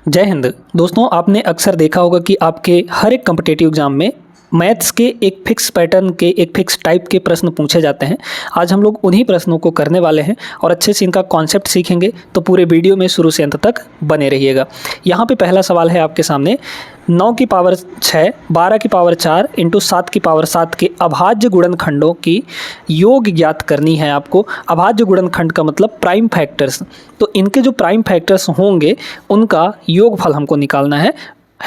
जय हिंद। दोस्तों, आपने अक्सर देखा होगा कि आपके हर एक कॉम्पिटिटिव एग्जाम में मैथ्स के एक फिक्स पैटर्न के एक फिक्स टाइप के प्रश्न पूछे जाते हैं। आज हम लोग उन्हीं प्रश्नों को करने वाले हैं और अच्छे से इनका कॉन्सेप्ट सीखेंगे, तो पूरे वीडियो में शुरू से अंत तक बने रहिएगा। यहाँ पे पहला सवाल है आपके सामने, 9 की पावर 6, 12 की पावर 4 इंटू 7 की पावर 7 के अभाज्य गुणनखंडों की योग ज्ञात करनी है आपको। अभाज्य गुणनखंड का मतलब प्राइम फैक्टर्स, तो इनके जो प्राइम फैक्टर्स होंगे उनका योगफल हमको निकालना है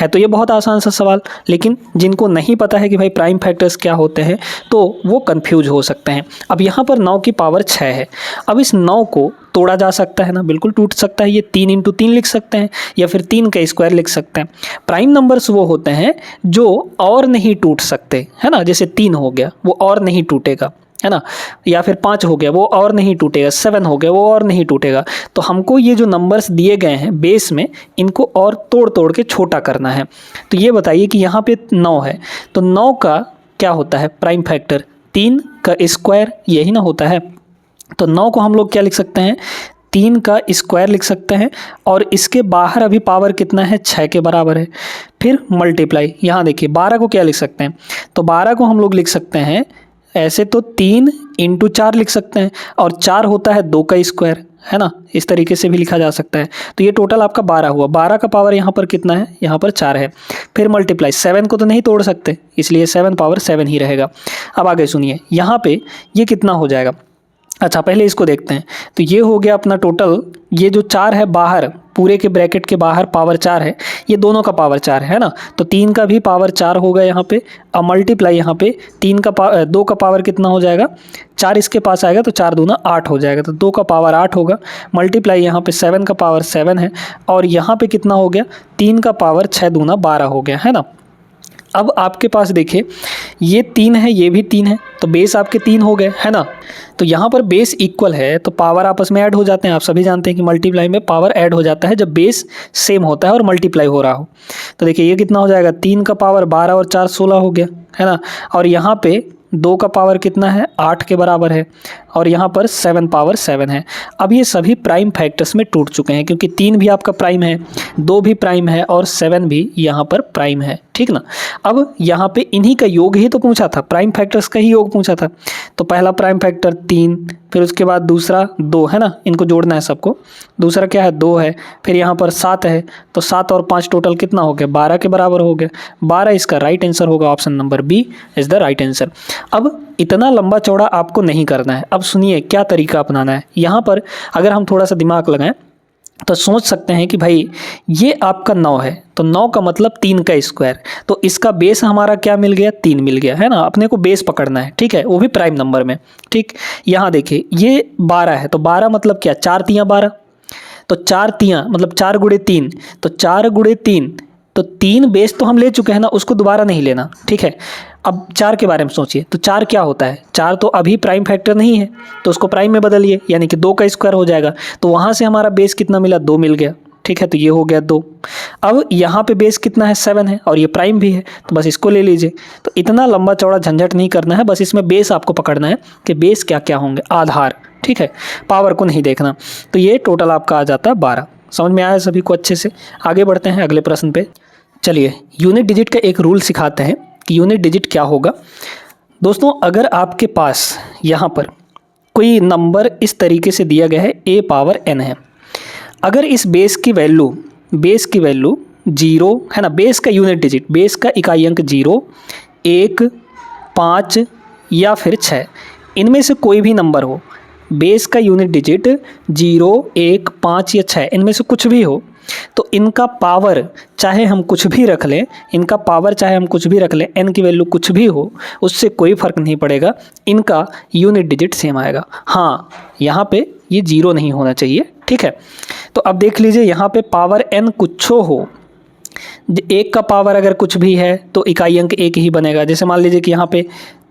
तो ये बहुत आसान सा सवाल, लेकिन जिनको नहीं पता है कि भाई प्राइम फैक्टर्स क्या होते हैं तो वो कंफ्यूज हो सकते हैं। अब यहाँ पर 9 की पावर 6 है। अब इस 9 को तोड़ा जा सकता है ना, बिल्कुल टूट सकता है। ये 3 इंटू 3 लिख सकते हैं या फिर 3 का स्क्वायर लिख सकते हैं। प्राइम नंबर्स वो होते हैं जो और नहीं टूट सकते, है ना। जैसे 3 हो गया वो और नहीं टूटेगा, है ना, या फिर 5 हो गया वो और नहीं टूटेगा, 7 हो गया वो और नहीं टूटेगा। तो हमको ये जो नंबर्स दिए गए हैं बेस में, इनको और तोड़ तोड़ के छोटा करना है। तो ये बताइए कि यहाँ पे 9 है, तो 9 का क्या होता है प्राइम फैक्टर, 3 का स्क्वायर, यही ना होता है। तो 9 को हम लोग क्या लिख सकते हैं, 3 का स्क्वायर लिख सकते हैं, और इसके बाहर अभी पावर कितना है, 6 के बराबर है। फिर मल्टीप्लाई, यहाँ देखिए 12 को क्या लिख सकते हैं, तो 12 को हम लोग लिख सकते हैं ऐसे, तो 3 इंटू 4 लिख सकते हैं, और 4 होता है 2 का स्क्वायर, है ना, इस तरीके से भी लिखा जा सकता है। तो ये टोटल आपका 12 हुआ। 12 का पावर यहाँ पर कितना है, यहाँ पर 4 है। फिर मल्टीप्लाई, 7 को तो नहीं तोड़ सकते, इसलिए 7 पावर 7 ही रहेगा। अब आगे सुनिए, यहाँ पे ये कितना हो जाएगा। अच्छा, पहले इसको देखते हैं। तो ये हो गया अपना टोटल, ये जो 4 है बाहर, पूरे के ब्रैकेट के बाहर पावर 4 है, ये दोनों का पावर 4 है ना, तो 3 का भी पावर 4 होगा यहाँ पे। अब मल्टीप्लाई, यहाँ पे 2 का पावर कितना हो जाएगा, 4 इसके पास आएगा तो 4 दूना 8 हो जाएगा, तो 2 का पावर 8 होगा। मल्टीप्लाई यहाँ पे 7 का पावर 7 है, और यहाँ पे कितना हो गया, 3 का पावर 6 दूना 12 हो गया, है ना। अब आपके पास देखिए ये 3 है, ये भी 3 है, तो बेस आपके 3 हो गए, है ना। तो यहाँ पर बेस इक्वल है तो पावर आपस में ऐड हो जाते हैं। आप सभी जानते हैं कि मल्टीप्लाई में पावर ऐड हो जाता है जब बेस सेम होता है और मल्टीप्लाई हो रहा हो। तो देखिए ये कितना हो जाएगा, 3 का पावर 12 और 4 16 हो गया, है ना। और यहाँ पे 2 का पावर कितना है, 8 के बराबर है, और यहाँ पर 7 पावर 7 है। अब ये सभी प्राइम फैक्टर्स में टूट चुके हैं, क्योंकि 3 भी आपका प्राइम है, 2 भी प्राइम है, और 7 भी यहाँ पर प्राइम है, ठीक ना। अब यहाँ पे इन्हीं का योग ही तो पूछा था, प्राइम फैक्टर्स का ही योग पूछा था। तो पहला प्राइम फैक्टर 3, फिर उसके बाद दूसरा 2, है ना, इनको जोड़ना है सबको। दूसरा क्या है, 2 है, फिर यहाँ पर 7 है, तो 7 और 5 टोटल कितना हो गया, 12 के बराबर हो गया। 12 इसका राइट आंसर होगा, option number B is the right answer. अब इतना लंबा चौड़ा आपको नहीं करना है। अब सुनिए क्या तरीका अपनाना है। यहाँ पर अगर हम थोड़ा सा दिमाग लगाएं तो सोच सकते हैं कि भाई ये आपका 9 है, तो 9 का मतलब 3 का स्क्वायर, तो इसका बेस हमारा क्या मिल गया, 3 मिल गया, है ना। अपने को बेस पकड़ना है, ठीक है, वो भी प्राइम नंबर में, ठीक। यहाँ देखिए ये 12 है, तो 12 मतलब क्या, 4 तियाँ 12, तो 4 तियाँ मतलब 4 गुणे 3, तो 4 गुणे 3, तो 3 बेस तो हम ले चुके हैं ना, उसको दोबारा नहीं लेना, ठीक है। अब 4 के बारे में सोचिए, तो 4 क्या होता है, 4 तो अभी प्राइम फैक्टर नहीं है, तो उसको प्राइम में बदलिए, यानी कि 2 का स्क्वायर हो जाएगा। तो वहाँ से हमारा बेस कितना मिला, 2 मिल गया, ठीक है, तो ये हो गया 2। अब यहाँ पे बेस कितना है, 7 है, और ये प्राइम भी है, तो बस इसको ले लीजिए। तो इतना लंबा चौड़ा झंझट नहीं करना है, बस इसमें बेस आपको पकड़ना है कि बेस क्या क्या होंगे, आधार, ठीक है, पावर को नहीं देखना। तो ये टोटल आपका आ जाता है 12। समझ में आया सभी को अच्छे से। आगे बढ़ते हैं अगले प्रश्न पे। चलिए यूनिट डिजिट का एक रूल सिखाते हैं कि यूनिट डिजिट क्या होगा। दोस्तों, अगर आपके पास यहाँ पर कोई नंबर इस तरीके से दिया गया है, a पावर n है, अगर इस बेस की वैल्यू 0 है ना, बेस का यूनिट डिजिट, बेस का इकाई अंक 0, 1, 5 या फिर 6, इनमें से कोई भी नंबर हो, बेस का यूनिट डिजिट 0, 1, 5 या 6, इनमें से कुछ भी हो, तो इनका पावर चाहे हम कुछ भी रख लें, n की वैल्यू कुछ भी हो, उससे कोई फ़र्क नहीं पड़ेगा, इनका यूनिट डिजिट सेम आएगा। हाँ, यहाँ पे ये 0 नहीं होना चाहिए, ठीक है। तो अब देख लीजिए, यहाँ पे पावर n कुछ हो, 1 का पावर अगर कुछ भी है तो इकाई अंक 1 ही बनेगा। जैसे मान लीजिए कि यहाँ पे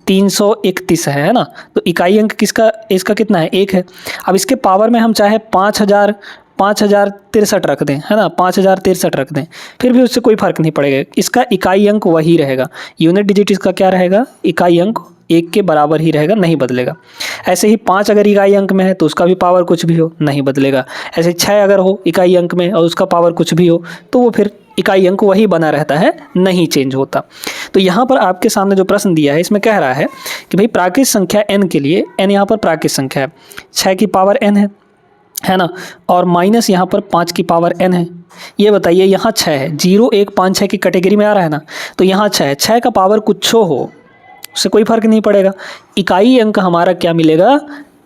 331 है ना, तो इकाई अंक किसका, इसका कितना है, 1 है। अब इसके पावर में हम चाहे 5063 रख दें, है ना, 5063 रख दें, फिर भी उससे कोई फ़र्क नहीं पड़ेगा, इसका इकाई अंक वही रहेगा। यूनिट डिजिट इसका क्या रहेगा, इकाई अंक 1 के बराबर ही रहेगा, नहीं बदलेगा। ऐसे ही 5 अगर इकाई अंक में है तो उसका भी पावर कुछ भी हो, नहीं बदलेगा। ऐसे 6 अगर हो इकाई अंक में और उसका पावर कुछ भी हो तो वो फिर इकाई अंक वही बना रहता है, नहीं चेंज होता। तो यहाँ पर आपके सामने जो प्रश्न दिया है इसमें कह रहा है कि भाई प्राकृत संख्या n के लिए, n यहाँ पर प्राकृत संख्या है, 6 की पावर n है ना, और माइनस यहाँ पर 5 की पावर n है। ये बताइए यहाँ 6 है, 0 1 5 6 की कैटेगरी में आ रहा है ना, तो यहाँ 6 है, 6 का पावर कुछ हो उससे कोई फर्क नहीं पड़ेगा। इकाई अंक हमारा क्या मिलेगा,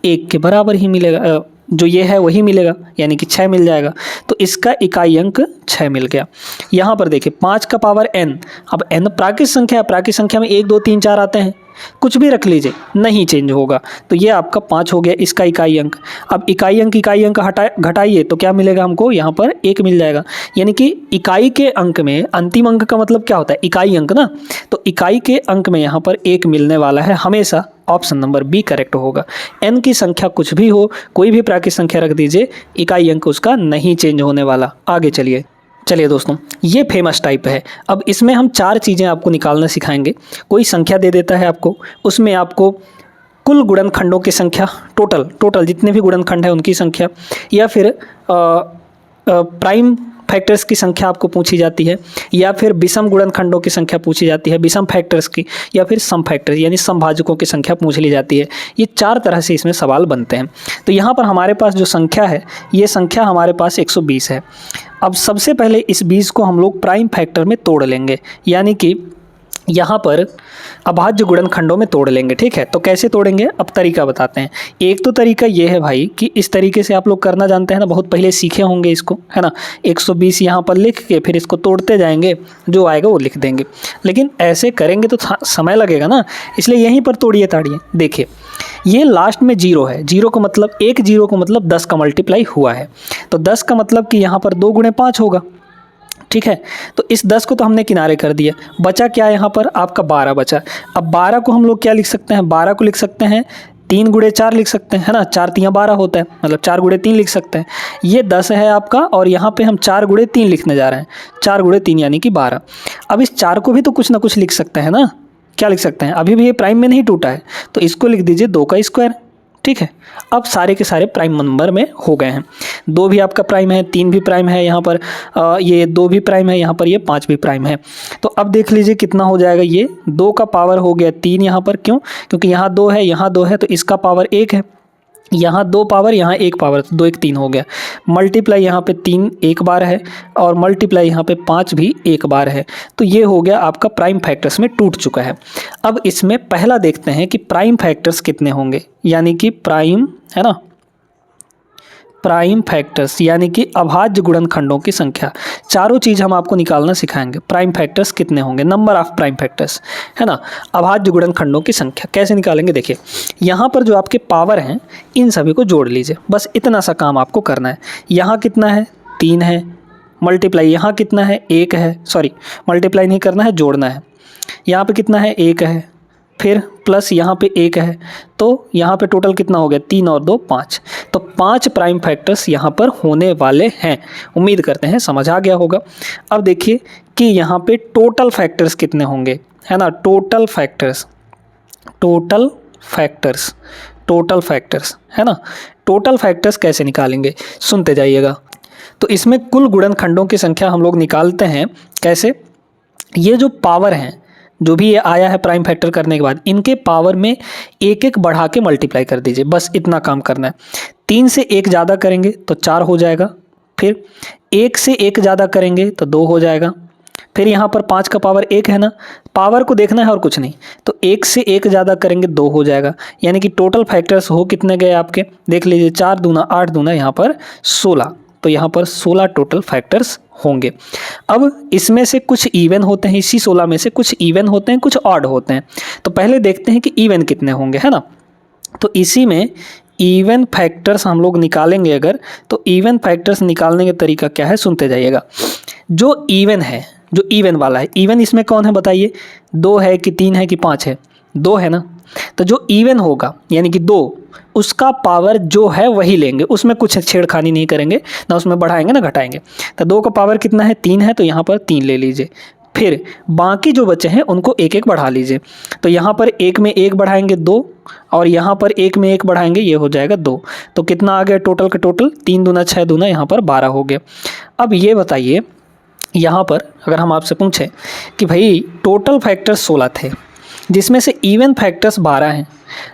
1 के बराबर ही मिलेगा, जो ये है वही मिलेगा, यानी कि 6 मिल जाएगा। तो इसका इकाई अंक 6 मिल गया। यहाँ पर देखिए 5 का पावर n, अब n प्राकृत संख्या है, प्राकृत संख्या में 1 2 3 4 आते हैं, कुछ भी रख लीजिए नहीं चेंज होगा। तो ये आपका 5 हो गया इसका इकाई अंक। अब इकाई अंक घटाइए तो क्या मिलेगा हमको, यहाँ पर 1 मिल जाएगा। यानी कि इकाई के अंक में, अंतिम अंक का मतलब क्या होता है, इकाई अंक ना, तो इकाई के अंक में यहाँ पर 1 मिलने वाला है हमेशा। ऑप्शन नंबर बी करेक्ट होगा। n की संख्या कुछ भी हो, कोई भी प्राकृत संख्या रख दीजिए, इकाई अंक उसका नहीं चेंज होने वाला। आगे चलिए दोस्तों, ये फेमस टाइप है। अब इसमें हम 4 चीज़ें आपको निकालना सिखाएंगे। कोई संख्या दे देता है आपको, उसमें आपको कुल गुणनखंडों की संख्या, टोटल जितने भी गुणनखंड है उनकी संख्या, या फिर प्राइम फैक्टर्स की संख्या आपको पूछी जाती है, या फिर विषम गुणनखंडों की संख्या पूछी जाती है, विषम फैक्टर्स की, या फिर सम फैक्टर्स यानी समभाजकों की संख्या पूछ ली जाती है। ये 4 तरह से इसमें सवाल बनते हैं। तो यहाँ पर हमारे पास जो संख्या है, ये संख्या हमारे पास 120 है। अब सबसे पहले इस 20 को हम लोग प्राइम फैक्टर में तोड़ लेंगे, यानी कि यहाँ पर अभाज्य गुणनखंडों में तोड़ लेंगे। ठीक है, तो कैसे तोड़ेंगे, अब तरीका बताते हैं। एक तो तरीका ये है भाई कि इस तरीके से आप लोग करना जानते हैं ना, बहुत पहले सीखे होंगे इसको, है ना। 120 यहाँ पर लिख के फिर इसको तोड़ते जाएंगे, जो आएगा वो लिख देंगे। लेकिन ऐसे करेंगे तो समय लगेगा ना, इसलिए यहीं पर तोड़िए ताड़िए। देखिए ये लास्ट में 0 है, 0 का मतलब, एक 0 का मतलब 10 का मल्टीप्लाई हुआ है, तो 10 का मतलब कि यहाँ पर 2 गुणे 5 होगा। ठीक है, तो इस 10 को तो हमने किनारे कर दिया, बचा क्या यहाँ पर आपका 12 बचा। अब 12 को हम लोग क्या लिख सकते हैं, 12 को लिख सकते हैं 3 गुणे 4 लिख सकते हैं, है ना, 4 3 12 होता है, मतलब 4 गुणे 3 लिख सकते हैं। ये 10 है आपका, और यहाँ पे हम 4 गुणे 3 लिखने जा रहे हैं, 4 गुणे 3 यानी कि 12। अब इस 4 को भी तो कुछ ना कुछ लिख सकते हैं ना, क्या लिख सकते हैं, अभी भी ये प्राइम में नहीं टूटा है, तो इसको लिख दीजिए 2 का स्क्वायर। ठीक है, अब सारे के सारे प्राइम नंबर में हो गए हैं। 2 भी आपका प्राइम है, 3 भी प्राइम है, यहाँ पर ये 2 भी प्राइम है, यहाँ पर ये 5 भी प्राइम है। तो अब देख लीजिए कितना हो जाएगा, ये 2 का पावर हो गया 3 यहाँ पर, क्यों, क्योंकि यहाँ 2 है, यहाँ 2 है, तो इसका पावर 1 है, यहाँ 2 पावर, यहाँ 1 पावर, तो 2 1 3 हो गया। मल्टीप्लाई यहाँ पे 3 एक बार है, और मल्टीप्लाई यहाँ पे 5 भी एक बार है। तो ये हो गया आपका प्राइम फैक्टर्स में टूट चुका है। अब इसमें पहला देखते हैं कि प्राइम फैक्टर्स कितने होंगे, यानी कि प्राइम, है ना, प्राइम फैक्टर्स यानी कि अभाज्य गुणनखंडों की संख्या। चारों चीज़ हम आपको निकालना सिखाएंगे। प्राइम फैक्टर्स कितने होंगे, नंबर ऑफ प्राइम फैक्टर्स, है ना, अभाज्य गुणनखंडों की संख्या कैसे निकालेंगे। देखिए यहाँ पर जो आपके पावर हैं इन सभी को जोड़ लीजिए, बस इतना सा काम आपको करना है। यहाँ कितना है, 3 है, मल्टीप्लाई यहाँ कितना है, 1 है, सॉरी मल्टीप्लाई नहीं करना है, जोड़ना है। यहाँ पे कितना है, 1 है, फिर प्लस यहाँ पे 1 है, तो यहाँ पे टोटल कितना हो गया, 3 और 2 5। तो 5 प्राइम फैक्टर्स यहाँ पर होने वाले हैं। उम्मीद करते हैं समझ आ गया होगा। अब देखिए कि यहाँ पे टोटल फैक्टर्स कितने होंगे, है ना, टोटल फैक्टर्स, है ना। टोटल फैक्टर्स कैसे निकालेंगे, सुनते जाइएगा। तो इसमें कुल गुणनखंडों की संख्या हम लोग निकालते हैं कैसे, ये जो पावर हैं, जो भी ये आया है प्राइम फैक्टर करने के बाद, इनके पावर में 1 1 बढ़ा के मल्टीप्लाई कर दीजिए, बस इतना काम करना है। 3 से 1 ज़्यादा करेंगे तो 4 हो जाएगा, फिर 1 से 1 ज़्यादा करेंगे तो 2 हो जाएगा, फिर यहाँ पर 5 का पावर 1 है ना, पावर को देखना है और कुछ नहीं, तो 1 से 1 ज़्यादा करेंगे 2 हो जाएगा। यानी कि टोटल फैक्टर्स हो कितने गए आपके, देख लीजिए, 4 दूना 8 दूना यहाँ पर 16, तो यहाँ पर 16 टोटल फैक्टर्स होंगे। अब इसमें से कुछ इवन होते हैं, इसी 16 में से कुछ इवन होते हैं, कुछ ऑड होते हैं। तो पहले देखते हैं कि इवन कितने होंगे, है ना। तो इसी में इवन फैक्टर्स हम लोग निकालेंगे अगर, तो इवन फैक्टर्स निकालने का तरीका क्या है, सुनते जाइएगा। जो इवन है, जो इवन वाला है, इवन इसमें कौन है बताइए, 2 है कि 3 है कि 5 है, 2 है ना। तो जो इवन होगा यानी कि 2, उसका पावर जो है वही लेंगे, उसमें कुछ छेड़खानी नहीं करेंगे, ना उसमें बढ़ाएंगे ना घटाएंगे। तो 2 का पावर कितना है, 3 है, तो यहाँ पर 3 ले लीजिए। फिर बाकी जो बचे हैं उनको एक एक बढ़ा लीजिए। तो यहाँ पर एक में एक बढ़ाएंगे 2 और यहाँ पर एक में एक बढ़ाएंगे, ये हो जाएगा 2। तो कितना आ गया टोटल का टोटल, 3 दूना 6 दूना यहाँ पर 12 हो गया। अब ये बताइए यहाँ पर अगर हम आपसे पूछें कि भाई टोटल फैक्टर्स 16 थे जिसमें से इवन फैक्टर्स 12 हैं,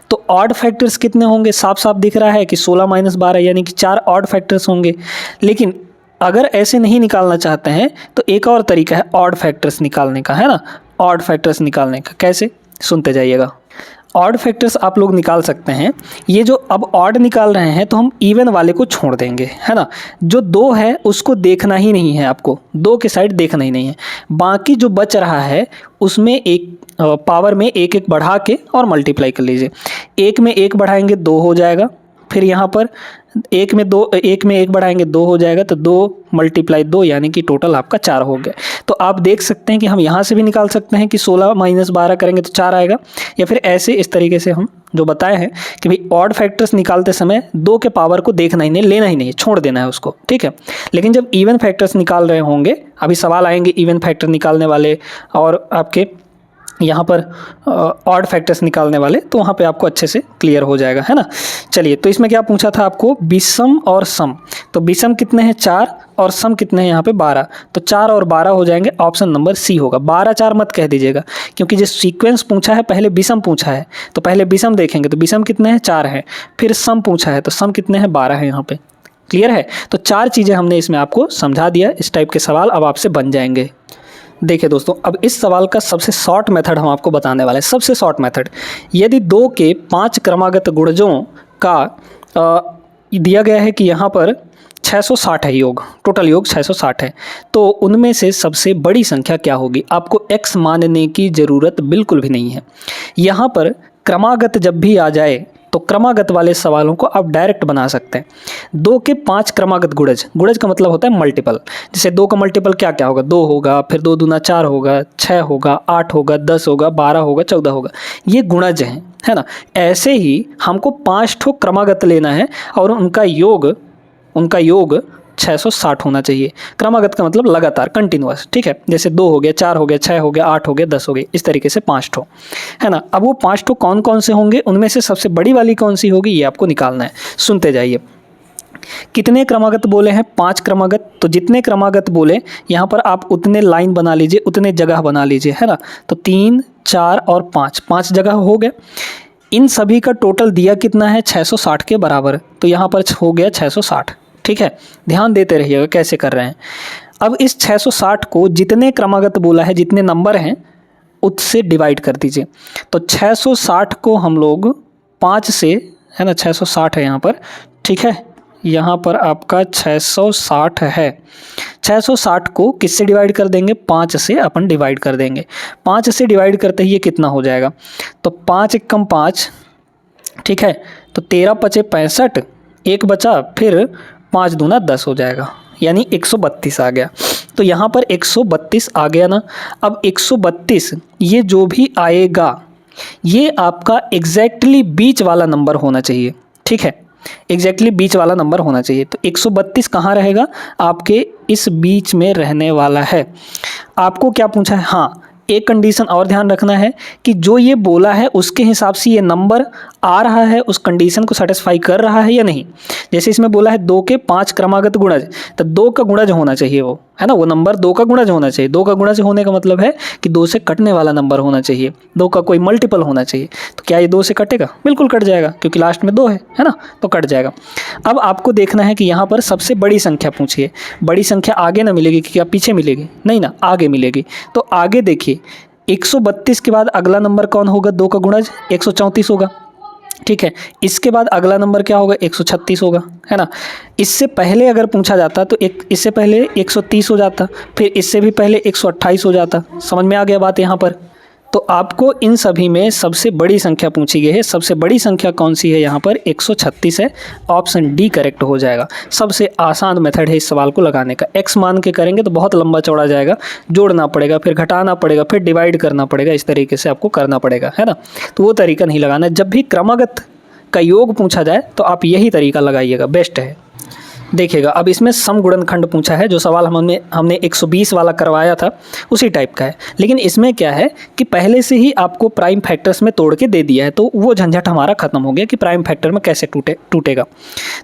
तो ऑड फैक्टर्स कितने होंगे? साफ साफ दिख रहा है कि 16 - 12 यानी कि 4 ऑड फैक्टर्स होंगे। लेकिन अगर ऐसे नहीं निकालना चाहते हैं तो एक और तरीका है ऑड फैक्टर्स निकालने का, है ना। ऑड फैक्टर्स निकालने का कैसे, सुनते जाइएगा। ऑड फैक्टर्स आप लोग निकाल सकते हैं। ये जो अब ऑड निकाल रहे हैं तो हम इवन वाले को छोड़ देंगे, है ना। जो 2 है उसको देखना ही नहीं है, आपको 2 के साइड देखना ही नहीं है। बाकी जो बच रहा है उसमें एक पावर में एक एक बढ़ा के और मल्टीप्लाई कर लीजिए। एक में एक बढ़ाएंगे 2 हो जाएगा, फिर यहाँ पर एक में एक बढ़ाएंगे 2 हो जाएगा, तो 2 × 2 यानी कि टोटल आपका 4 हो गया। तो आप देख सकते हैं कि हम यहाँ से भी निकाल सकते हैं कि 16 - 12 करेंगे तो 4 आएगा, या फिर ऐसे इस तरीके से हम जो बताए हैं कि भाई ऑड फैक्टर्स निकालते समय 2 के पावर को देखना ही नहीं, लेना ही नहीं, छोड़ देना है उसको, ठीक है। लेकिन जब इवन फैक्टर्स निकाल रहे होंगे, अभी सवाल आएंगे इवन फैक्टर निकालने वाले और आपके यहाँ पर ऑड फैक्टर्स निकालने वाले, तो वहाँ पे आपको अच्छे से क्लियर हो जाएगा, है ना। चलिए, तो इसमें क्या पूछा था आपको, विषम और सम। तो विषम कितने हैं 4 और सम कितने हैं यहाँ पे 12, तो 4 और 12 हो जाएंगे, ऑप्शन नंबर सी होगा। 12 4 मत कह दीजिएगा, क्योंकि जो सीक्वेंस पूछा है पहले विषम पूछा है, तो पहले विषम देखेंगे। तो विषम कितने हैं 4 हैं, फिर सम पूछा है तो सम कितने हैं 12 हैं यहाँ पे। क्लियर है। तो 4 चीज़ें हमने इसमें आपको समझा दिया। इस टाइप के सवाल अब आपसे बन जाएंगे। देखिए दोस्तों, अब इस सवाल का सबसे शॉर्ट मेथड हम आपको बताने वाले हैं। सबसे शॉर्ट मेथड, यदि 2 के 5 क्रमागत गुणजों का दिया गया है कि यहाँ पर 660 है योग, टोटल योग 660 है, तो उनमें से सबसे बड़ी संख्या क्या होगी? आपको x मानने की ज़रूरत बिल्कुल भी नहीं है। यहाँ पर क्रमागत जब भी आ जाए तो क्रमागत वाले सवालों को आप डायरेक्ट बना सकते हैं। 2 के 5 क्रमागत गुणज, गुणज का मतलब होता है मल्टीपल। जैसे 2 का मल्टीपल क्या क्या होगा, 2 होगा, फिर 2 दूना 4 होगा, 6 होगा, 8 होगा, 10 होगा, 12 होगा, 14 होगा, ये गुणज हैं, है ना। ऐसे ही हमको 5 ठो क्रमागत लेना है और उनका योग 660 होना चाहिए। क्रमागत का मतलब लगातार, कंटिन्यूअस, ठीक है। जैसे 2 हो गया, 4 हो गया, 6 हो गया, 8 हो गया, 10 हो गया, इस तरीके से 5 ठो, है ना। अब वो 5 ठो कौन कौन से होंगे, उनमें से सबसे बड़ी वाली कौन सी होगी, ये आपको निकालना है। सुनते जाइए। कितने क्रमागत बोले हैं? 5 क्रमागत। तो जितने क्रमागत बोले यहाँ पर आप उतने लाइन बना लीजिए, उतने जगह बना लीजिए, है ना। तो 3 4 और 5 जगह हो गया। इन सभी का टोटल दिया कितना है? 660 के बराबर। तो यहाँ पर हो गया 660, ठीक है। ध्यान देते रहिएगा कैसे कर रहे हैं। अब इस 660 को जितने क्रमागत बोला है, जितने नंबर हैं उससे डिवाइड कर दीजिए। तो 660 को हम लोग 5 से, है ना, 660 है यहाँ पर, ठीक है। यहाँ पर आपका 660 है। 660 को किससे डिवाइड कर देंगे? 5 से अपन डिवाइड कर देंगे। 5 से डिवाइड करते ही ये कितना हो जाएगा? तो 5 × 5, ठीक है। तो 13 × 5 = 65, एक बचा, फिर 5 दूना 10 हो जाएगा, यानी 132 आ गया। तो यहाँ पर 132 आ गया ना। अब 132 ये जो भी आएगा ये आपका एग्जैक्टली बीच वाला नंबर होना चाहिए, ठीक है। एग्जैक्टली बीच वाला नंबर होना चाहिए। तो 132 कहाँ रहेगा? आपके इस बीच में रहने वाला है। आपको क्या पूछा है? हाँ, एक कंडीशन और ध्यान रखना है कि जो ये बोला है उसके हिसाब से ये नंबर आ रहा है, उस कंडीशन को सेटिस्फाई कर रहा है या नहीं। जैसे इसमें बोला है 2 के 5 क्रमागत गुणज, तो 2 का गुणज होना चाहिए वो, है ना। वो नंबर 2 का गुणज होना चाहिए। 2 का गुणज होने का मतलब है कि 2 से कटने वाला नंबर होना चाहिए, 2 का कोई मल्टीपल होना चाहिए। तो क्या ये 2 से कटेगा? बिल्कुल कट जाएगा, क्योंकि लास्ट में 2 है ना, तो कट जाएगा। अब आपको देखना है कि यहाँ पर सबसे बड़ी संख्या पूछी है। बड़ी संख्या आगे ना मिलेगी कि क्या पीछे मिलेगी? नहीं ना, आगे मिलेगी। तो आगे देखिए, 132 के बाद अगला नंबर कौन होगा? 2 का गुणज 134 होगा, ठीक है। इसके बाद अगला नंबर क्या होगा? 136 होगा, है ना। इससे पहले अगर पूछा जाता तो इससे पहले 130 हो जाता, फिर इससे भी पहले 128 हो जाता। समझ में आ गया बात यहाँ पर? तो आपको इन सभी में सबसे बड़ी संख्या पूछी गई है। सबसे बड़ी संख्या कौन सी है यहाँ पर? 136 है। ऑप्शन डी करेक्ट हो जाएगा। सबसे आसान मेथड है इस सवाल को लगाने का। एक्स मान के करेंगे तो बहुत लंबा चौड़ा जाएगा, जोड़ना पड़ेगा, फिर घटाना पड़ेगा, फिर डिवाइड करना पड़ेगा, इस तरीके से आपको करना पड़ेगा, है ना। तो वो तरीका नहीं लगाना है। जब भी क्रमागत का योग पूछा जाए तो आप यही तरीका लगाइएगा, बेस्ट है। देखिएगा अब इसमें सम गुणनखंड पूछा है, जो सवाल हमने 120 वाला करवाया था उसी टाइप का है, लेकिन इसमें क्या है कि पहले से ही आपको प्राइम फैक्टर्स में तोड़ के दे दिया है, तो वो झंझट हमारा खत्म हो गया कि प्राइम फैक्टर में कैसे टूटेगा।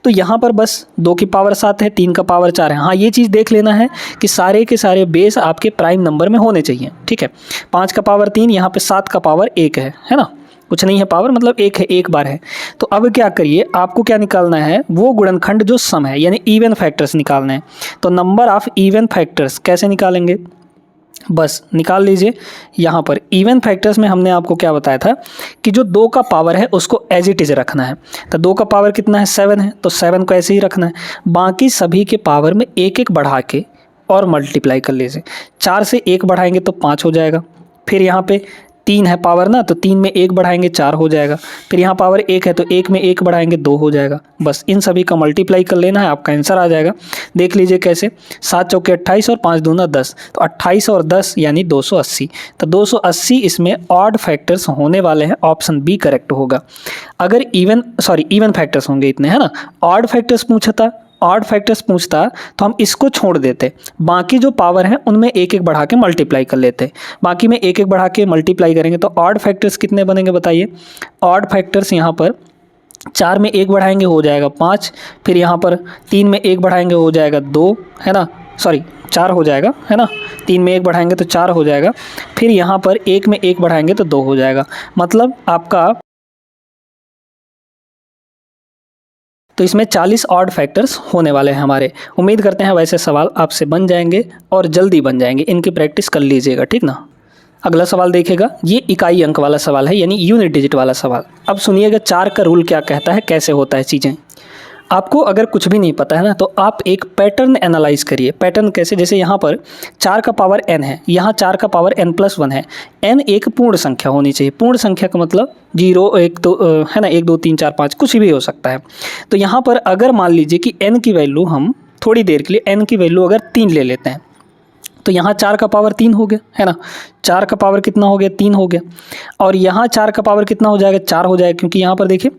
तो यहाँ पर बस 2 की पावर 7 है, 3 का पावर 4 है। हाँ, ये चीज़ देख लेना है कि सारे के सारे बेस आपके प्राइम नंबर में होने चाहिए, ठीक है। 5 का पावर 3, यहाँ पे 7 का पावर 1 है ना, कुछ नहीं है पावर, मतलब एक है, एक बार है। तो अब क्या करिए, आपको क्या निकालना है, वो गुणनखंड जो सम है, यानी इवन फैक्टर्स निकालना है। तो नंबर ऑफ इवन फैक्टर्स कैसे निकालेंगे, बस निकाल लीजिए। यहाँ पर इवन फैक्टर्स में हमने आपको क्या बताया था कि जो 2 का पावर है उसको एज इट इज़ रखना है। तो 2 का पावर कितना है, 7 है, तो 7 को ऐसे ही रखना है। बाकी सभी के पावर में एक एक बढ़ा के और मल्टीप्लाई कर लीजिए। 4 से 1 बढ़ाएंगे तो 5 हो जाएगा। फिर यहाँ पे 3 है पावर ना, तो 3 में 1 बढ़ाएंगे 4 हो जाएगा। फिर यहाँ पावर 1 है तो 1 में 1 बढ़ाएंगे 2 हो जाएगा। बस इन सभी का मल्टीप्लाई कर लेना है, आपका आंसर आ जाएगा। देख लीजिए कैसे, 7 चौके 28 और 5 दूना 10, तो 28 और 10 यानी 280। तो 280 इसमें ऑड फैक्टर्स होने वाले हैं, ऑप्शन बी करेक्ट होगा। अगर इवन फैक्टर्स होंगे इतने, है ना। ऑड फैक्टर्स पूछता तो हम इसको छोड़ देते, बाकी जो पावर है उनमें एक एक बढ़ा के मल्टीप्लाई कर लेते। बाकी में एक एक बढ़ा के मल्टीप्लाई करेंगे तो ऑड फैक्टर्स कितने बनेंगे बताइए। ऑड फैक्टर्स यहाँ पर 4 में 1 बढ़ाएंगे हो जाएगा 5, फिर यहाँ पर 3 में 1 बढ़ाएंगे हो जाएगा 2, है ना, 4 हो जाएगा, है ना। 3 में 1 बढ़ाएंगे तो 4 हो जाएगा। फिर यहाँ पर 1 में 1 बढ़ाएंगे तो 2 हो जाएगा। मतलब आपका, तो इसमें 40 ऑड फैक्टर्स होने वाले हैं हमारे। उम्मीद करते हैं वैसे सवाल आपसे बन जाएंगे और जल्दी बन जाएंगे, इनकी प्रैक्टिस कर लीजिएगा, ठीक ना। अगला सवाल देखिएगा, ये इकाई अंक वाला सवाल है, यानी यूनिट डिजिट वाला सवाल। अब सुनिएगा 4 का रूल क्या कहता है, कैसे होता है चीज़ें। आपको अगर कुछ भी नहीं पता है ना, तो आप एक पैटर्न एनालाइज करिए। पैटर्न कैसे, जैसे यहाँ पर 4 का पावर n है, यहाँ 4 का पावर n+1 है। n एक पूर्ण संख्या होनी चाहिए। पूर्ण संख्या का मतलब 0 1 2 है ना, 1 2 3 4 5 कुछ भी हो सकता है। तो यहाँ पर अगर मान लीजिए कि n की वैल्यू, हम थोड़ी देर के लिए n की वैल्यू अगर 3 ले लेते हैं, तो यहाँ 4 का पावर 3 हो गया, है ना। 4 का पावर कितना हो गया, 3 हो गया। और यहाँ 4 का पावर कितना हो जाएगा, 4 हो जाएगा, क्योंकि यहाँ पर देखिए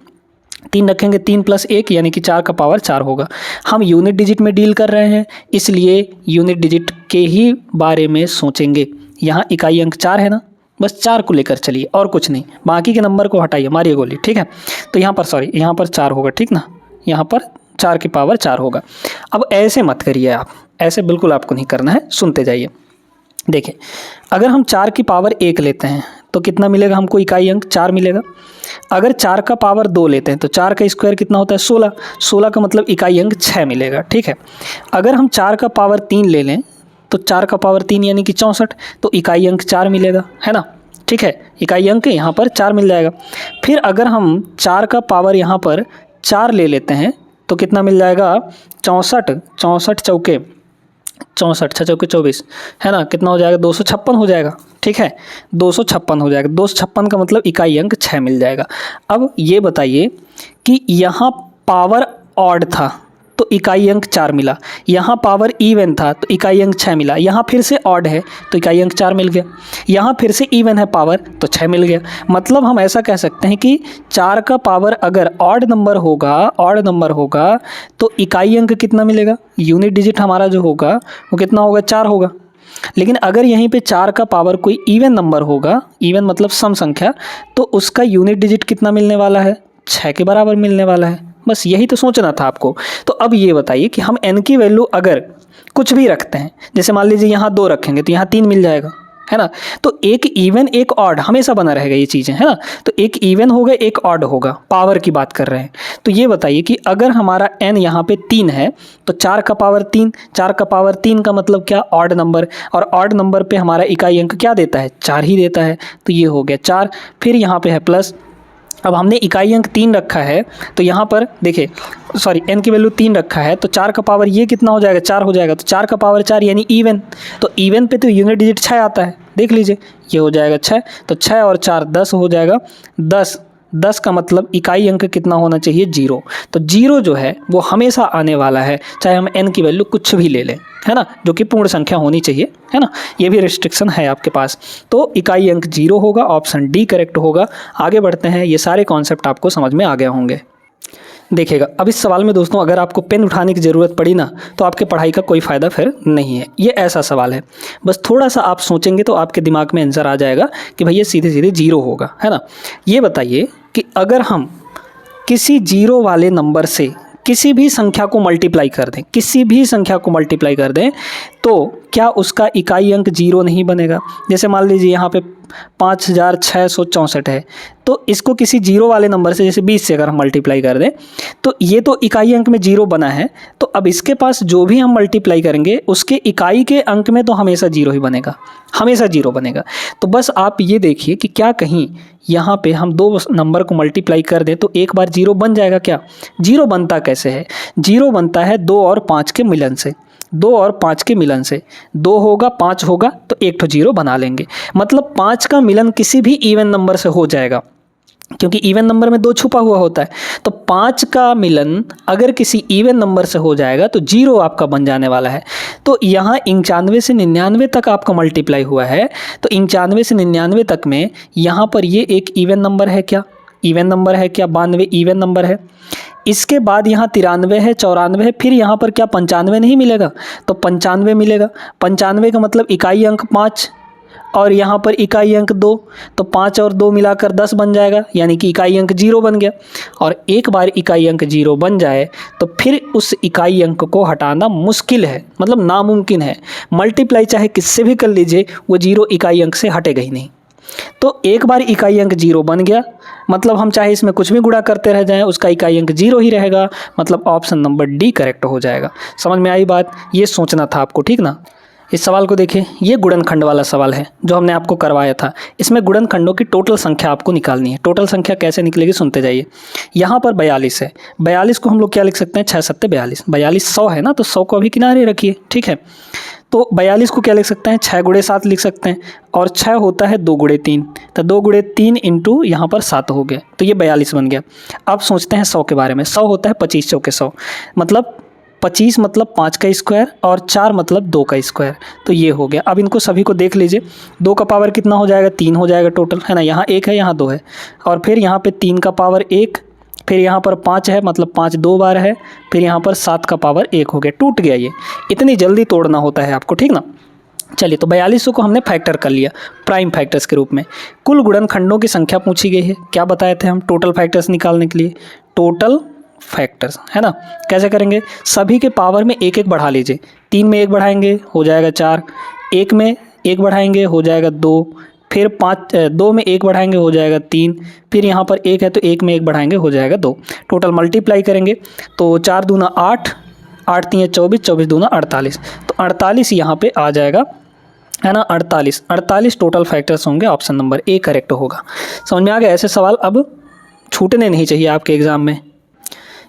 3 रखेंगे, 3 + 1 यानी कि 4 का पावर 4 होगा। हम यूनिट डिजिट में डील कर रहे हैं, इसलिए यूनिट डिजिट के ही बारे में सोचेंगे। यहाँ इकाई अंक 4 है ना, बस 4 को लेकर चलिए और कुछ नहीं, बाकी के नंबर को हटाइए, मारिए गोली, ठीक है। तो यहाँ पर 4 होगा, ठीक ना, यहाँ पर 4 की पावर 4 होगा। अब ऐसे मत करिए आप, ऐसे बिल्कुल आपको नहीं करना है, सुनते जाइए। देखिए, अगर हम 4 की पावर 1 लेते हैं तो कितना मिलेगा हमको, इकाई अंक 4 मिलेगा। अगर 4 का पावर 2 लेते हैं तो 4 का स्क्वायर कितना होता है, 16। 16 का मतलब इकाई अंक 6 मिलेगा, ठीक है। अगर हम 4 का पावर 3 ले लें तो 4 का पावर 3 यानी कि 64, तो इकाई अंक 4 मिलेगा, है ना, ठीक है। इकाई अंक यहाँ पर 4 मिल जाएगा। फिर अगर हम 4 का पावर यहाँ पर 4 ले लेते हैं तो कितना मिल जाएगा, 64। 64 चौके 64, 6 चौके 24, है ना, कितना हो जाएगा, 256 हो जाएगा, ठीक है। 256 हो जाएगा। 256 का मतलब इकाई अंक 6 मिल जाएगा। अब ये बताइए कि यहाँ पावर ऑड था तो इकाई अंक 4 मिला, यहाँ पावर इवन था तो इकाई अंक 6 मिला, यहाँ फिर से ऑड है तो इकाई अंक 4 मिल गया, यहाँ फिर से इवन है पावर तो 6 मिल गया। मतलब हम ऐसा कह सकते हैं कि 4 का पावर अगर ऑड नंबर होगा तो इकाई अंक कितना मिलेगा, यूनिट डिजिट हमारा जो होगा वो कितना होगा, 4 होगा। लेकिन अगर यहीं पे 4 का पावर कोई इवन नंबर होगा, इवन मतलब सम संख्या, तो उसका यूनिट डिजिट कितना मिलने वाला है, 6 के बराबर मिलने वाला है। बस यही तो सोचना था आपको। तो अब ये बताइए कि हम n की वैल्यू अगर कुछ भी रखते हैं, जैसे मान लीजिए यहाँ 2 रखेंगे तो यहाँ 3 मिल जाएगा, है ना। तो एक इवन एक ऑड हमेशा बना रहेगा, ये चीज़ें, है ना। तो एक इवन होगा एक ऑड होगा, पावर की बात कर रहे हैं। तो ये बताइए कि अगर हमारा n यहाँ पे 3 है तो 4 का पावर 3, 4 का पावर 3 का मतलब क्या, ऑड नंबर, और ऑड नंबर पे हमारा इकाई अंक क्या देता है, 4 ही देता है। तो ये हो गया 4, फिर यहाँ पे है प्लस। अब हमने इकाई अंक 3 रखा है तो यहाँ पर देखिए, n की वैल्यू 3 रखा है तो 4 का पावर ये कितना हो जाएगा, 4 हो जाएगा। तो 4 का पावर 4 यानी इवन, तो इवन पे तो यूनिट डिजिट 6 आता है, देख लीजिए ये हो जाएगा 6। तो 6 और 4 10 हो जाएगा। 10 का मतलब इकाई अंक कितना होना चाहिए, 0। तो 0 जो है वो हमेशा आने वाला है, चाहे हम n की वैल्यू कुछ भी ले लें, है ना, जो कि पूर्ण संख्या होनी चाहिए, है ना। ये भी रिस्ट्रिक्शन है आपके पास। तो इकाई अंक 0 होगा, ऑप्शन डी करेक्ट होगा। आगे बढ़ते हैं, ये सारे कॉन्सेप्ट आपको समझ में आ गए होंगे। देखिएगा, अब इस सवाल में दोस्तों अगर आपको पेन उठाने की ज़रूरत पड़ी ना तो आपके पढ़ाई का कोई फ़ायदा फिर नहीं है। ये ऐसा सवाल है, बस थोड़ा सा आप सोचेंगे तो आपके दिमाग में आंसर आ जाएगा कि भैया सीधे सीधे जीरो होगा, है ना। ये बताइए कि अगर हम किसी जीरो वाले नंबर से किसी भी संख्या को मल्टीप्लाई कर दें, किसी भी संख्या को मल्टीप्लाई कर दें, तो क्या उसका इकाई अंक जीरो नहीं बनेगा। जैसे मान लीजिए यहाँ पे 5664 है, तो इसको किसी जीरो वाले नंबर से जैसे 20 से अगर हम मल्टीप्लाई कर दें तो ये तो इकाई अंक में जीरो बना है, तो अब इसके पास जो भी हम मल्टीप्लाई करेंगे उसके इकाई के अंक में तो हमेशा जीरो ही बनेगा, हमेशा जीरो बनेगा। तो बस आप ये देखिए कि क्या कहीं यहाँ पे हम दो नंबर को मल्टीप्लाई कर दें तो एक बार जीरो बन जाएगा क्या। जीरो बनता कैसे है, जीरो बनता है 2 और 5 के मिलन से, 2 और 5 के मिलन से। 2 होगा 5 होगा तो एक तो जीरो बना लेंगे, मतलब 5 का मिलन किसी भी इवन नंबर से हो जाएगा, क्योंकि इवन नंबर में 2 छुपा हुआ होता है। तो 5 का मिलन अगर किसी इवन नंबर से हो जाएगा तो जीरो आपका बन जाने वाला है। तो यहाँ 95 से 99 तक आपका मल्टीप्लाई हुआ है, तो 95 से 99 तक में यहाँ पर ये एक इवन नंबर है क्या, इवन नंबर है क्या, 92 इवन नंबर है। इसके बाद यहाँ 93 है, 94 है, फिर यहाँ पर क्या 95 नहीं मिलेगा, तो 95 मिलेगा। 95 का मतलब इकाई अंक 5 और यहाँ पर इकाई अंक 2, तो 5 और 2 मिलाकर 10 बन जाएगा, यानी कि इकाई अंक 0 बन गया। और एक बार इकाई अंक 0 बन जाए तो फिर उस इकाई अंक को हटाना मुश्किल है, मतलब नामुमकिन है। मल्टीप्लाई चाहे किससे भी कर लीजिए वो 0 इकाई अंक से हटेगा ही नहीं। तो एक बार इकाई अंक 0 बन गया, मतलब हम चाहे इसमें कुछ भी गुणा करते रह जाएं उसका इकाई अंक 0 ही रहेगा, मतलब ऑप्शन नंबर डी करेक्ट हो जाएगा। समझ में आई बात, ये सोचना था आपको, ठीक ना। इस सवाल को देखिए, ये गुणनखंड वाला सवाल है जो हमने आपको करवाया था। इसमें गुणनखंडों की टोटल संख्या आपको निकालनी है। टोटल संख्या कैसे निकलेगी सुनते जाइए। यहाँ पर 42 है, 42 को हम लोग क्या लिख सकते हैं, 6 सत्ते 42, 42 100 है ना, तो 100 को अभी किनारे रखिए, ठीक है। तो 42 को क्या लिख सकते हैं, 6 गुणे 7 लिख सकते हैं, और 6 होता है 2 गुणे 3, तो 2 गुणे 3 इंटू यहाँ पर 7 हो गया, तो ये 42 बन गया। अब सोचते हैं 100 के बारे में। 100 होता है 25 चौके 100, मतलब 25 मतलब 5 का स्क्वायर और 4 मतलब 2 का स्क्वायर, तो ये हो गया। अब इनको सभी को देख लीजिए, 2 का पावर कितना हो जाएगा, 3 हो जाएगा टोटल, है ना। यहाँ 1 है, यहाँ 2 है, और फिर यहाँ पे 3 का पावर 1, फिर यहाँ पर 5 है, मतलब 5 2 बार है, फिर यहाँ पर 7 का पावर 1 हो गया। टूट गया ये, इतनी जल्दी तोड़ना होता है आपको, ठीक ना। चलिए, तो 4200 को हमने फैक्टर कर लिया प्राइम फैक्टर्स के रूप में। कुल गुणनखंडों की संख्या पूछी गई है, क्या बताए थे हम टोटल फैक्टर्स निकालने के लिए, टोटल फैक्टर्स, है ना। कैसे करेंगे, सभी के पावर में एक एक बढ़ा लीजिए। 3 में 1 बढ़ाएंगे हो जाएगा 4, 1 में 1 बढ़ाएंगे हो जाएगा 2, फिर 2 में 1 बढ़ाएंगे हो जाएगा 3, फिर यहाँ पर 1 है तो 1 में 1 बढ़ाएंगे हो जाएगा 2। टोटल मल्टीप्लाई करेंगे तो 4 दूना 8, 8 3 24, 24 दूना 48, तो 48 यहाँ पे आ जाएगा, है ना। 48 टोटल फैक्टर्स होंगे, ऑप्शन नंबर ए करेक्ट होगा। समझ में आ गया। ऐसे सवाल अब छूटने नहीं चाहिए आपके एग्ज़ाम में।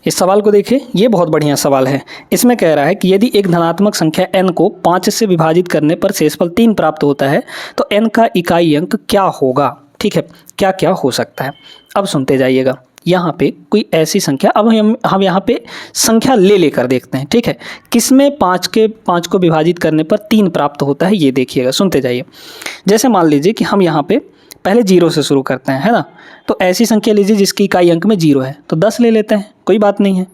इस सवाल को देखिए, ये बहुत बढ़िया सवाल है। इसमें कह रहा है कि यदि एक धनात्मक संख्या n को 5 से विभाजित करने पर शेषफल 3 प्राप्त होता है तो n का इकाई अंक क्या होगा, ठीक है। क्या क्या हो सकता है, अब सुनते जाइएगा। यहाँ पे कोई ऐसी संख्या, अब हम यहाँ पे संख्या ले लेकर देखते हैं, ठीक है। किसमें 5 को विभाजित करने पर 3 प्राप्त होता है, ये देखिएगा, सुनते जाइए। जैसे मान लीजिए कि हम यहाँ पे पहले 0 से शुरू करते हैं, है ना। तो ऐसी संख्या लीजिए जिसकी इकाई अंक में 0 है, तो 10 ले लेते हैं, कोई बात नहीं है।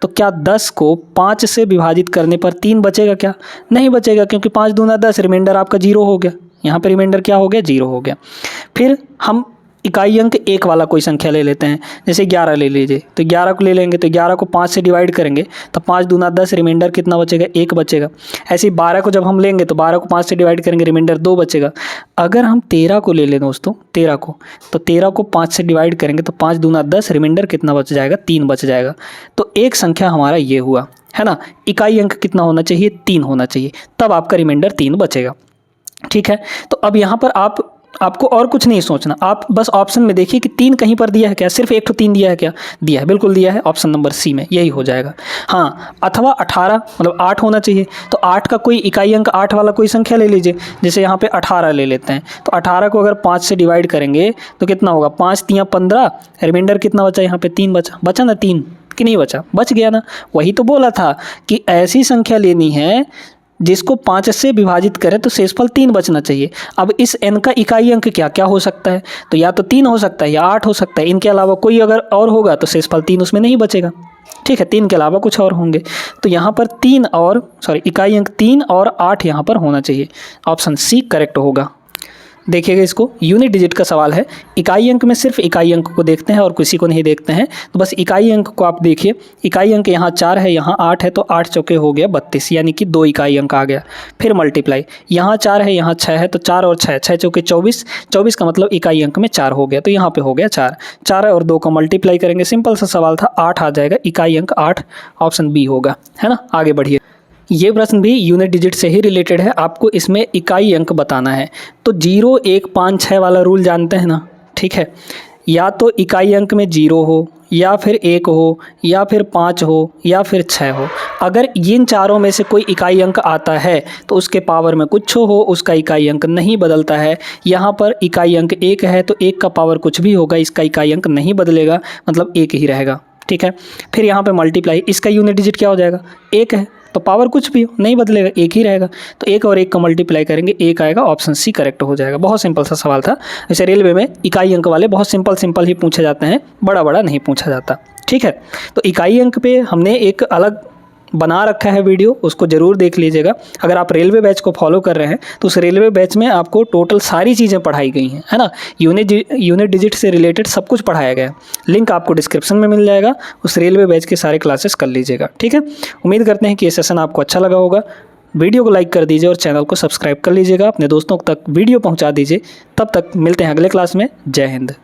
तो क्या 10 को 5 से विभाजित करने पर 3 बचेगा क्या, नहीं बचेगा, क्योंकि 5 दूना 10, रिमाइंडर आपका 0 हो गया। यहाँ पे रिमाइंडर क्या हो गया, 0 हो गया। फिर हम इकाई अंक 1 वाला कोई संख्या ले लेते हैं, जैसे 11 ले लीजिए, तो 11 को ले लेंगे, तो 11 को 5 से डिवाइड करेंगे तो 5 दूना 10, रिमाइंडर कितना बचेगा, 1 बचेगा। ऐसे ही 12 को जब हम लेंगे तो 12 को 5 से डिवाइड करेंगे, रिमाइंडर 2 बचेगा। अगर हम 13 को ले लें दोस्तों, 13 को, तो 13 को 5 से डिवाइड करेंगे तो 5 दूना 10, रिमाइंडर कितना बच जाएगा, 3 बच जाएगा। तो एक संख्या हमारा ये हुआ, है ना। इकाई अंक कितना होना चाहिए, 3 होना चाहिए, तब आपका रिमाइंडर 3 बचेगा, ठीक है। तो अब यहाँ पर आपको और कुछ नहीं सोचना, आप बस ऑप्शन में देखिए कि 3 कहीं पर दिया है क्या, सिर्फ एक तो 3 दिया है क्या, दिया है, बिल्कुल दिया है, ऑप्शन नंबर सी में यही हो जाएगा। हाँ, अथवा 18 मतलब 8 होना चाहिए, तो 8 का कोई इकाई अंक 8 वाला कोई संख्या ले लीजिए, जैसे यहाँ पे 18 ले लेते हैं। तो 18 को अगर 5 से डिवाइड करेंगे तो कितना होगा, 5 3 15, रिमाइंडर कितना बचा, यहाँ पे 3 बचा ना, 3 कि नहीं बचा, बच गया ना। वही तो बोला था कि ऐसी संख्या लेनी है जिसको 5 से विभाजित करें तो शेषफल 3 बचना चाहिए। अब इस n का इकाई अंक क्या क्या हो सकता है, तो या तो 3 हो सकता है या 8 हो सकता है। इनके अलावा कोई अगर और होगा तो शेषफल 3 उसमें नहीं बचेगा। ठीक है, 3 के अलावा कुछ और होंगे, तो यहाँ पर इकाई अंक 3 और 8 यहाँ पर होना चाहिए। ऑप्शन सी करेक्ट होगा। देखिएगा इसको, यूनिट डिजिट का सवाल है। इकाई अंक में सिर्फ इकाई अंक को देखते हैं और किसी को नहीं देखते हैं, तो बस इकाई अंक को आप देखिए। इकाई अंक यहाँ 4 है, यहाँ 8 है, तो 8 चौके हो गया 32, यानी कि 2 इकाई अंक आ गया। फिर मल्टीप्लाई, यहाँ 4 है, यहाँ 6 है, तो 4 और 6, 6 चौके 24, 24 का मतलब इकाई अंक में 4 हो गया, तो यहाँ पे हो गया 4। 4 और 2 का मल्टीप्लाई करेंगे, सिंपल सा सवाल था, 8 आ जाएगा, इकाई अंक 8, ऑप्शन बी होगा, है ना। आगे बढ़िए। ये प्रश्न भी यूनिट डिजिट से ही रिलेटेड है, आपको इसमें इकाई अंक बताना है। तो 0, 1, 5, 6 वाला रूल जानते हैं ना, ठीक है। या तो इकाई अंक में 0 हो, या फिर 1 हो, या फिर 5 हो, या फिर 6 हो। अगर इन चारों में से कोई इकाई अंक आता है तो उसके पावर में कुछ हो, उसका इकाई अंक नहीं बदलता है। यहाँ पर इकाई अंक 1 है, तो 1 का पावर कुछ भी होगा, इसका इकाई अंक नहीं बदलेगा, मतलब 1 ही रहेगा, ठीक है। फिर यहाँ पे मल्टीप्लाई, इसका यूनिट डिजिट क्या हो जाएगा, 1 है, तो पावर कुछ भी नहीं बदलेगा, 1 ही रहेगा, तो 1 और 1 का मल्टीप्लाई करेंगे, 1 आएगा, ऑप्शन सी करेक्ट हो जाएगा। बहुत सिंपल सा सवाल था। वैसे रेलवे में इकाई अंक वाले बहुत सिंपल ही पूछे जाते हैं, बड़ा नहीं पूछा जाता, ठीक है। तो इकाई अंक पे हमने एक अलग बना रखा है वीडियो, उसको ज़रूर देख लीजिएगा। अगर आप रेलवे बैच को फॉलो कर रहे हैं तो उस रेलवे बैच में आपको टोटल सारी चीज़ें पढ़ाई गई हैं, है ना। यूनिट डिजिट से रिलेटेड सब कुछ पढ़ाया गया है। लिंक आपको डिस्क्रिप्शन में मिल जाएगा, उस रेलवे बैच के सारे क्लासेस कर लीजिएगा, ठीक है। उम्मीद करते हैं कि ये सेशन आपको अच्छा लगा होगा। वीडियो को लाइक कर दीजिए और चैनल को सब्सक्राइब कर लीजिएगा, अपने दोस्तों तक वीडियो पहुँचा दीजिए। तब तक मिलते हैं अगले क्लास में। जय हिंद।